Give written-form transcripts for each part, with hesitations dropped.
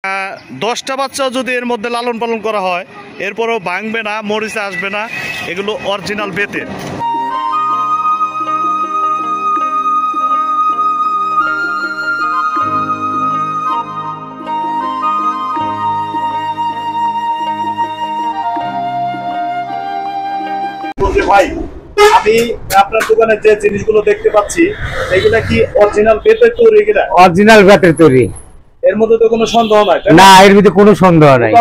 10টা বাচ্চাও যদি এর মধ্যে লালন পালন করা হয় এরপরও ভাঙবে না, মরিচা আসবে না। এগুলো অরিজিনাল বেতের। ভাই, আমি আপনার দোকানে যে জিনিসগুলো দেখতে পাচ্ছি এগুলা কি অরিজিনাল বেতের তৈরি? কিনা অরিজিনাল বেতের তৈরি। এর মধ্যে তো কোনো সন্দেহ নাই। না, এর ভিতরে কোনো সন্দেহ নাই।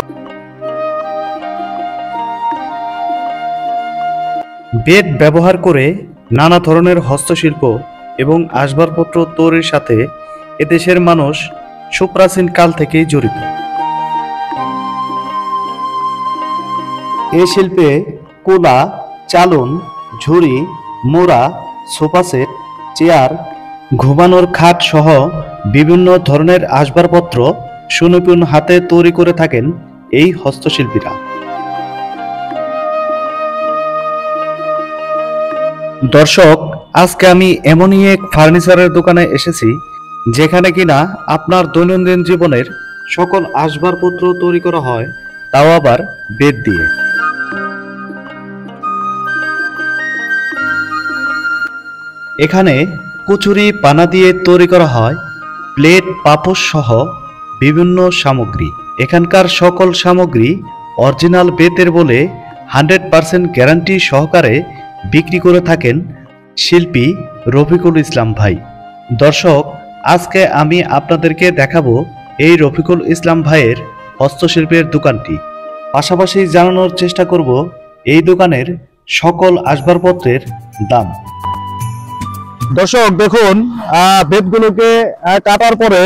বেত ব্যবহার করে নানা ধরনের হস্তশিল্প এবং আসবাবপত্র তৈরির সাথে এদেশের মানুষ সুপ্রাচীন কাল থেকেই জড়িত। এই শিল্পে কোলা, চালন, ঝুড়ি, মোড়া, সোফা সেট, চেয়ার, ঘুমানোর খাট সহ বিভিন্ন ধরনের আসবাবপত্র সুনিপুণ হাতে তৈরি করে থাকেন এই হস্তশিল্পীরা। দর্শক, আজকে আমি এমনই এক ফার্নিচারের দোকানে এসেছি যেখানে কিনা আপনার দৈনন্দিন জীবনের সকল আসবাবপত্র তৈরি করা হয়, তাও আবার বেত দিয়ে। এখানে কচুরি পানা দিয়ে তৈরি করা হয় প্লেট, পাপোশ সহ বিভিন্ন সামগ্রী। এখানকার সকল সামগ্রী অরিজিনাল বেতের বলে 100% গ্যারান্টি সহকারে বিক্রি করে থাকেন শিল্পী রফিকুল ইসলাম ভাই। দর্শক, আজকে আমি আপনাদেরকে দেখাবো এই রফিকুল ইসলাম ভাইয়ের হস্তশিল্পের দোকানটি। পাশাপাশি জানানোর চেষ্টা করব এই দোকানের সকল আসবাবপত্রের দাম। দর্শক দেখুন, বেতগুলোকে কাটার পরে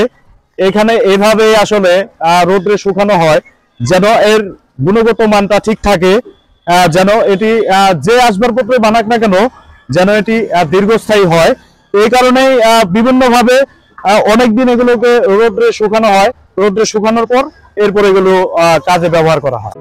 এখানে এভাবে আসলে রোদ্রে শুকানো হয় যেন এর গুণগত মানটা ঠিক থাকে, যেন এটি যে আসবাবপত্র বানাক না কেন যেন এটি দীর্ঘস্থায়ী হয়। এই কারণেই বিভিন্নভাবে অনেকদিন এগুলোকে রোদ্রে শুকানো হয়। রোদ্রে শুকানোর পর এরপর এগুলো কাজে ব্যবহার করা হয়।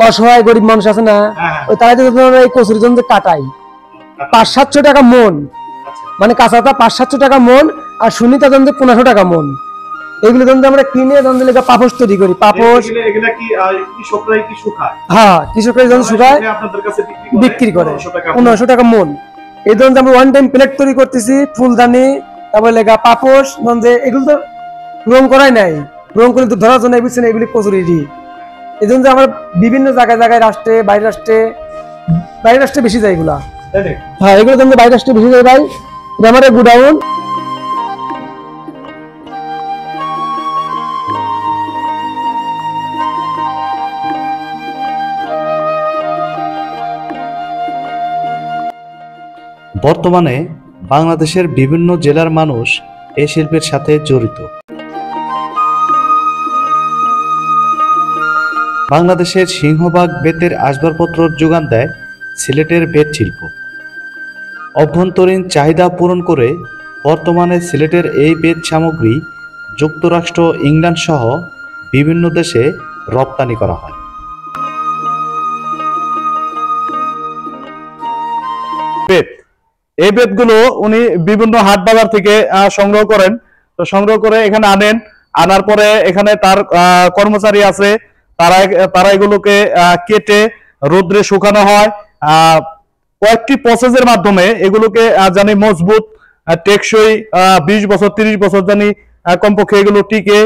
অসহায় গরিব মানুষ আছে না, ওই তারা এই কচুরির জন্য কাটাই 500-700 টাকা মন, মানে কাঁচাটা 500-700 টাকা মন, আর সুনিতা জন্য 1500 টাকা মন। এগুলো জন্য আমরা কিনে পাপোশ তৈরি করি। পাপোশ হ্যাঁ, কৃষকরা যখন শুকায় বিক্রি করে 1500 টাকা মন। এই জন্য আমরা ওয়ান টাইম প্লেট তৈরি করতেছি, ফুলদানি, তারপরে লেগা পাপোশ। এগুলো তো রং করাই নাই, রং করে তো ধরার জন্য বুঝছেন এগুলি কচুরি। এই জন্য আমরা বিভিন্ন জায়গায় জায়গায় রাষ্ট্রে বাইরের রাষ্ট্রে বেশি যায় এগুলা। হ্যাঁ, এগুলো জন্য বাইরের রাষ্ট্রে বেশি যায় ভাই। এটা আমার গুডাউন। বর্তমানে বাংলাদেশের বিভিন্ন জেলার মানুষ এই শিল্পের সাথে জড়িত। বাংলাদেশের সিংহভাগ বেতের আসবাবপত্র যোগান দেয় সিলেটের বেত শিল্প। অভ্যন্তরীণ চাহিদা পূরণ করে বর্তমানে সিলেটের এই বেত সামগ্রী যুক্তরাষ্ট্র, ইংল্যান্ড সহ বিভিন্ন দেশে রপ্তানি করা হয়। বেত, এই বেতগুলো উনি বিভিন্ন হাট বাজার থেকে সংগ্রহ করেন। তো সংগ্রহ করে এখানে আনার পরে এখানে তার কর্মচারী আছে, তারা এগুলোকে কেটে রোদ্রে শুকানো হয়। কয়েকটি প্রসেসের মাধ্যমে এগুলোকে জানি মজবুত, টেকসই 20 বছর 30 বছর জানি কমপক্ষে এগুলো টিকে।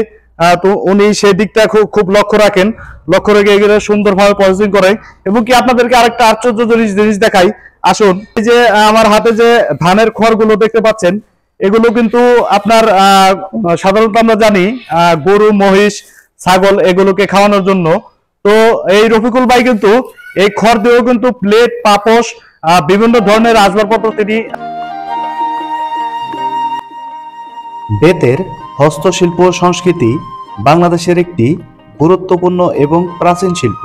তো উনি সেই দিকটা খুব লক্ষ্য রাখেন, লক্ষ্য রেখে এগুলো সুন্দরভাবে প্রসেসিং করে। এবং কি আপনাদেরকে আরেকটা আশ্চর্য জিনিস দেখাই, আসুন। এই যে আমার হাতে যে ধানের খড়গুলো দেখতে পাচ্ছেন, এগুলো কিন্তু আপনার সাধারণত আমরা জানি গরু, মহিষ, ছাগল এগুলোকে খাওয়ানোর জন্য। তো এই রফিকুল ভাই কিন্তু এই খড় দিয়েও কিন্তু প্লেট, পাপোশ, বিভিন্ন ধরনের আসবাবপত্র তিনি। বেতের হস্তশিল্প সংস্কৃতি বাংলাদেশের একটি গুরুত্বপূর্ণ এবং প্রাচীন শিল্প।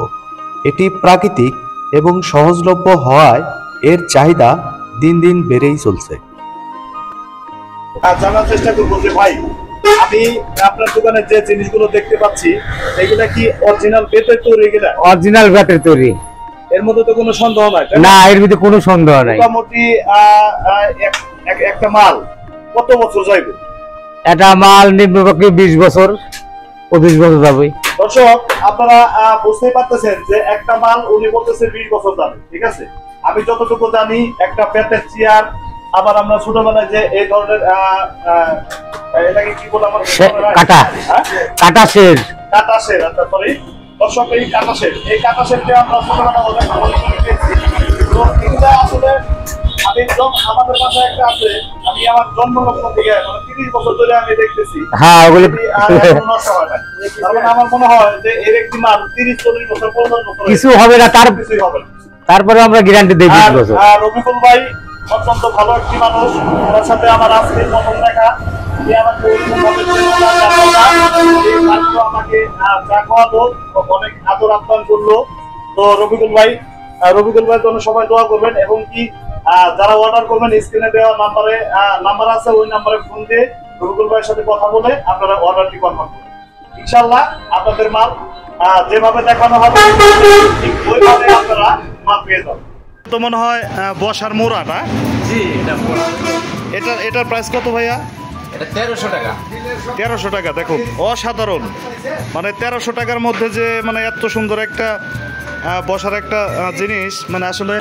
এটি প্রাকৃতিক এবং সহজলভ্য হওয়ায় এর চাহিদা দিন দিন বেড়েই চলছে। জানার চেষ্টা করবো যে ভাই আমি আপনার দোকানে যে জিনিসগুলো দেখতে পাচ্ছি এগুলা কি অরিজিনাল বেতের তৈরি এগুলা? অরিজিনাল ব্যাটারি তৈরি, এর মধ্যে তো কোনো সন্দেহ নাই, তাই না? না এর ভিতরে কোনো সন্দেহ নাই। মোটামুটি একটা মাল কত বছর যাইবে? এটা মাল নিম্নপক্ষে 20 বছর 25 বছর যাবে। দর্শক আপনারা বুঝতেই পারতেছেন যে একটা মাল উনি বলতেছে 20 বছর যাবে, ঠিক আছে। আমি যতটুকু জানি একটা বেতের চেয়ার, আবার আমরা ছোটবেলায় যে এই ধরনের এটাকে কি বলে আমরা কাটা কাটা শের, কাটা শের, আচ্ছা সরি দর্শক, এই কাটা শেরটা আমরা ছোটবেলায় অনেক ভালো করে পেয়েছি। তো এগুলা আসলে আমি আমাদের পাশে একটা আছে, আমি আমার জন্মলগ্ন থেকে মানে 30 বছর ধরে আমি দেখতেছি। হ্যাঁ ওগুলো নষ্ট হয় না। তার মানে আমার মনে হয় যে এর একটি মাল 30-40 বছর 50 বছর কিছু হবে না, তার কিছুই হবে না। তারপরে আমরা গ্যারান্টি দেই 20 বছর। আর রবিকুল ভাই অত্যন্ত ভালো একটি মানুষ, ওনার সাথে আমার আজকে প্রথম দেখা। আমাকে চা খাওয়ালো, অনেক আদর আপ্যায়ন করলো। তো রবিকুল ভাই জন্য সবাই দোয়া করবেন, এবং কি যারা অর্ডার করবেন স্ক্রিনে দেওয়া নাম্বার আছে, ওই নাম্বারে ফোন দিয়ে রবিকুল ভাইয়ের সাথে কথা বলে আপনারা অর্ডারটি কনফার্ম করবেন। ইনশাআল্লাহ আপনাদের মাল যেভাবে দেখানো হবে ঠিক ওইভাবে আপনারা মাল পেয়ে যাবেন। তো মনে হয় বসার মোড়া না? জি, এটার প্রাইস কত ভাইয়া? এটা 1300 টাকা। 1300 টাকা। দেখুন অসাধারণ, মানে 1300 টাকার মধ্যে যে মানে এত সুন্দর একটা বসার একটা জিনিস, মানে আসলে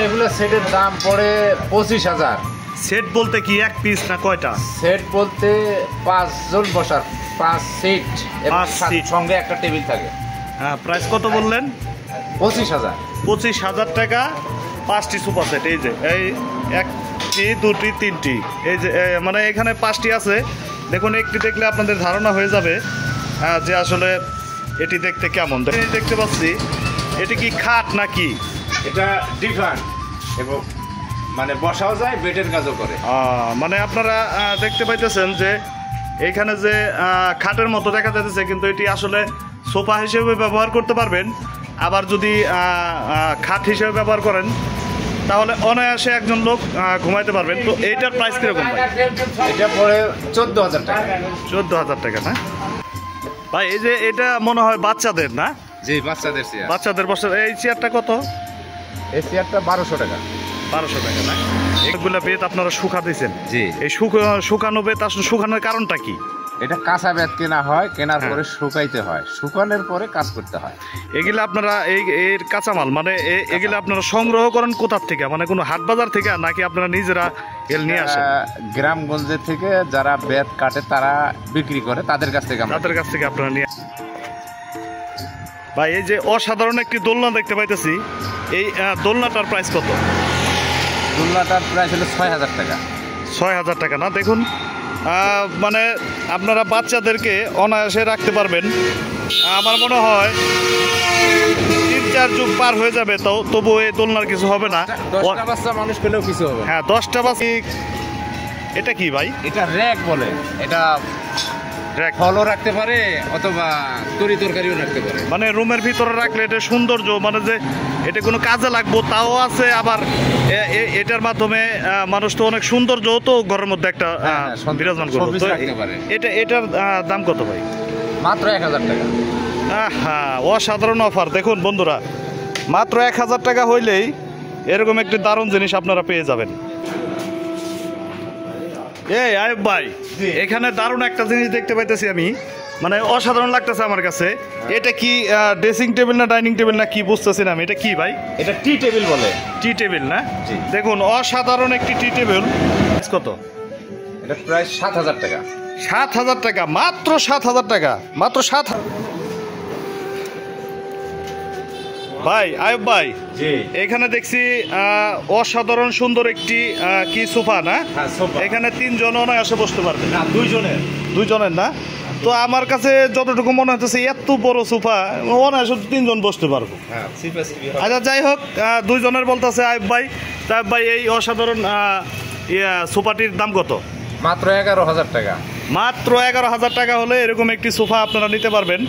রেগুলার সেটের দাম পড়ে 25,000। সেট বলতে কি এক পিস না কয়টা? সেট বলতে 5 জন বসার 5 সিট এবং 5 সিট। সঙ্গে একটা টেবিল থাকে। হ্যাঁ, প্রাইস কত বললেন? 25,000। 25,000 টাকা 5টি সোফা সেট। এই যে এই 1টি 2টি 3টি, এই যে মানে এখানে 5টি আছে। দেখুন একটি দেখলে আপনাদের ধারণা হয়ে যাবে যে আসলে এটি দেখতে কেমন। দেখতে পাচ্ছি এটি কি খাট নাকি? এটা ডিফারেন্ট এবং মানে বসাও যায়, বেডের কাজও করে। মানে আপনারা দেখতে পাইতেছেন যে এইখানে যে খাটের মতো দেখা যাচ্ছে, কিন্তু এটি আসলে সোফা হিসেবে ব্যবহার করতে পারবেন। আবার যদি খাট হিসেবে ব্যবহার করেন তাহলে অনায়াসে একজন লোক ঘুমাইতে পারবেন। তো এইটার প্রাইস কিরকম ভাই? এটা পড়ে 14,000 টাকা। 14,000 টাকা না ভাই? এই যে এটা মনে হয় বাচ্চাদের না? জি, বাচ্চাদের চেয়ার। বাচ্চাদের বসার। এই চেয়ারটা কত? এই চেয়ারটা 1200 টাকা। 1200 টাকা না? এগুলো বেত আপনারা শুকা দিয়েছেন? জি। এই শুকানো বেত আসলে শুকানোর কারণটা কি? এটা কাঁচা বেত কেনা হয়, কেনার হ্যাঁ। পরে শুকাইতে হয়, শুকানোর পরে কাজ করতে হয়। এগুলো আপনারা এর কাঁচামাল মানে এগুলো আপনারা সংগ্রহ করেন কোথার থেকে? মানে কোনো হাট বাজার থেকে নাকি আপনারা নিজেরা এগুলো নিয়ে আসেন? গ্রামগঞ্জের থেকে যারা বেত কাটে তারা বিক্রি করে, তাদের কাছ থেকে আমরা। তাদের কাছ থেকে আপনারা নিয়ে ভাই এই যে অসাধারণ একটি দোলনা দেখতে পাইতেছি, এই দোলনাটার প্রাইস কত? দোলনাটার প্রাইস হলো 6,000 টাকা। 6,000 টাকা না? দেখুন মানে আপনারা বাচ্চাদেরকে অনায়াসে রাখতে পারবেন। আমার মনে হয় 3-4 যুগ পার হয়ে যাবে, তবু এই দোলনার কিছু হবে না। 10টা বাচ্চা মানুষ পেলেও কিছু হবে না। হ্যাঁ, 10টা বাচ্চা। এটা কি ভাই? এটা র‍্যাক বলে। এটা র‍্যাক ফলও রাখতে পারে অথবা তরি তরকারিও রাখতে পারে। মানে রুমের ভিতরে রাখলে এটা সৌন্দর্য, মানে যে এটা কোনো কাজে লাগবো তাও আছে, আবার এটার মাধ্যমে মানুষ তো অনেক সৌন্দর্য তো ঘরের মধ্যে একটা বিরাজমান করবে। তো এটার দাম কত ভাই? মাত্র 1,000 টাকা। হ্যাঁ, অসাধারণ অফার। দেখুন বন্ধুরা, মাত্র 1,000 টাকা হইলেই এরকম একটি দারুণ জিনিস আপনারা পেয়ে যাবেন। এই আয়ুব ভাই, এখানে দারুণ একটা জিনিস দেখতে পাইতেছি আমি, মানে অসাধারণ লাগতেছে আমার কাছে। এটা কি ড্রেসিং টেবিল না ডাইনিং টেবিল না কি বুঝতেছি না আমি। এটা কি ভাই? এটা টি টেবিল বলে। টি টেবিল না? জি। দেখুন অসাধারণ একটি টি টেবিল। কত? এটা প্রায় 7,000 টাকা। 7,000 টাকা? মাত্র 7,000 টাকা? মাত্র 7,000? ভাই আয়ুব ভাই, জি, এখানে দেখছি অসাধারণ সুন্দর একটি কি সোফা না? হ্যাঁ, সোফা। এখানে 3 জন অনায়াসে বসতে পারবে না, 2 জনের। 2 জনের না? তো আমার কাছে যতটুকু মনে হচ্ছে এত বড় সোফা অনায়াসে 3 জন বসতে পারবো। হ্যাঁ, আচ্ছা যাই হোক, 2 জনের বলতেছে আয়ুব ভাই। আয়ুব ভাই, এই অসাধারণ সোফাটির দাম কত? মাত্র 11,000 টাকা। মাত্র 11,000 টাকা হলে এরকম একটি সোফা আপনারা নিতে পারবেন।